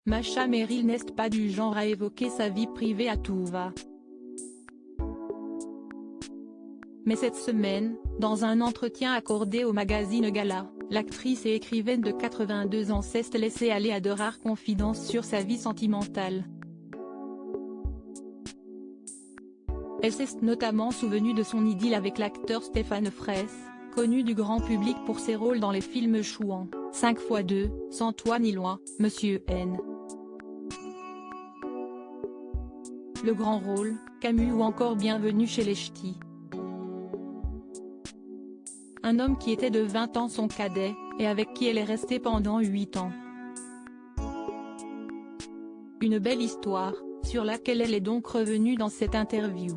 Masha Merrill n'est pas du genre à évoquer sa vie privée à tout va. Mais cette semaine, dans un entretien accordé au magazine Gala, l'actrice et écrivaine de 82 ans s'est laissée aller à de rares confidences sur sa vie sentimentale. Elle s'est notamment souvenue de son idylle avec l'acteur Stéphane Fraisse, connu du grand public pour ses rôles dans les films Chouan, 5x2, Sans toi ni loin, Monsieur N. Le Grand Rôle, Camus ou encore Bienvenue chez les Ch'tis. Un homme qui était de 20 ans son cadet, et avec qui elle est restée pendant 8 ans. Une belle histoire, sur laquelle elle est donc revenue dans cette interview.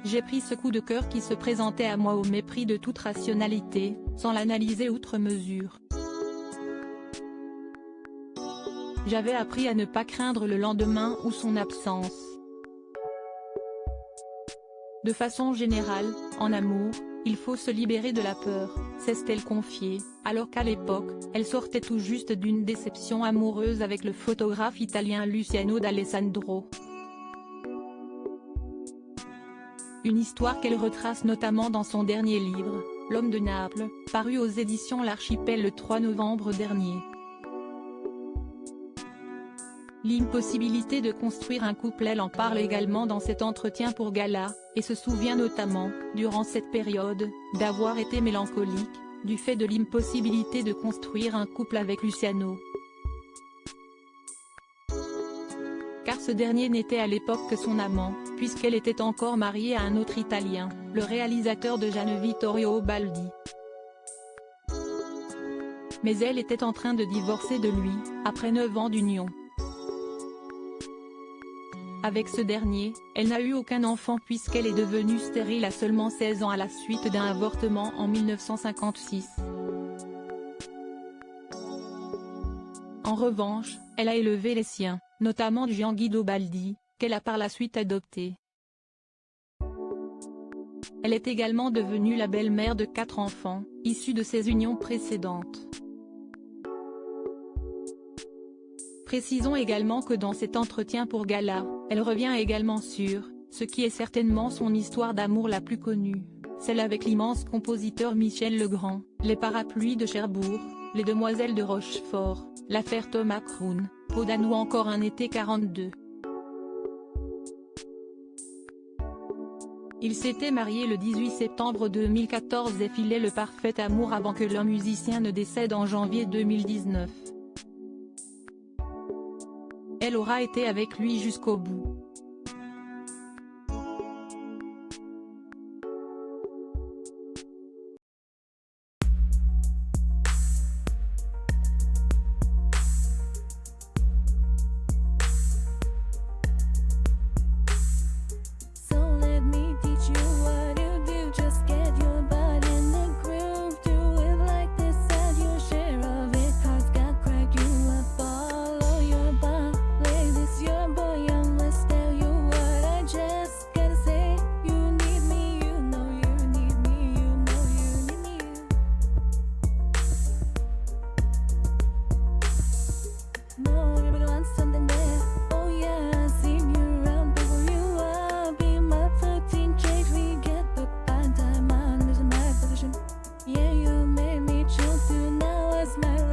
J'ai pris ce coup de cœur qui se présentait à moi au mépris de toute rationalité, sans l'analyser outre mesure. J'avais appris à ne pas craindre le lendemain ou son absence. De façon générale, en amour, il faut se libérer de la peur, s'est-elle confiée, alors qu'à l'époque, elle sortait tout juste d'une déception amoureuse avec le photographe italien Luciano d'Alessandro. Une histoire qu'elle retrace notamment dans son dernier livre, L'homme de Naples, paru aux éditions L'Archipel le 3 novembre dernier. L'impossibilité de construire un couple, elle en parle également dans cet entretien pour Gala, et se souvient notamment, durant cette période, d'avoir été mélancolique, du fait de l'impossibilité de construire un couple avec Luciano. Car ce dernier n'était à l'époque que son amant, puisqu'elle était encore mariée à un autre Italien, le réalisateur de Gian Vittorio Baldi. Mais elle était en train de divorcer de lui, après 9 ans d'union. Avec ce dernier, elle n'a eu aucun enfant puisqu'elle est devenue stérile à seulement 16 ans à la suite d'un avortement en 1956. En revanche, elle a élevé les siens, notamment Gian Guido Baldi, qu'elle a par la suite adopté. Elle est également devenue la belle-mère de 4 enfants, issus de ses unions précédentes. Précisons également que dans cet entretien pour Gala, elle revient également sur ce qui est certainement son histoire d'amour la plus connue, celle avec l'immense compositeur Michel Legrand, les parapluies de Cherbourg, les demoiselles de Rochefort, l'affaire Thomas Crown, Podane ou encore Un été 42. Ils s'étaient mariés le 18 septembre 2014 et filaient le parfait amour avant que leur musicien ne décède en janvier 2019. Elle aura été avec lui jusqu'au bout. Yeah, you made me choose you, now I smile.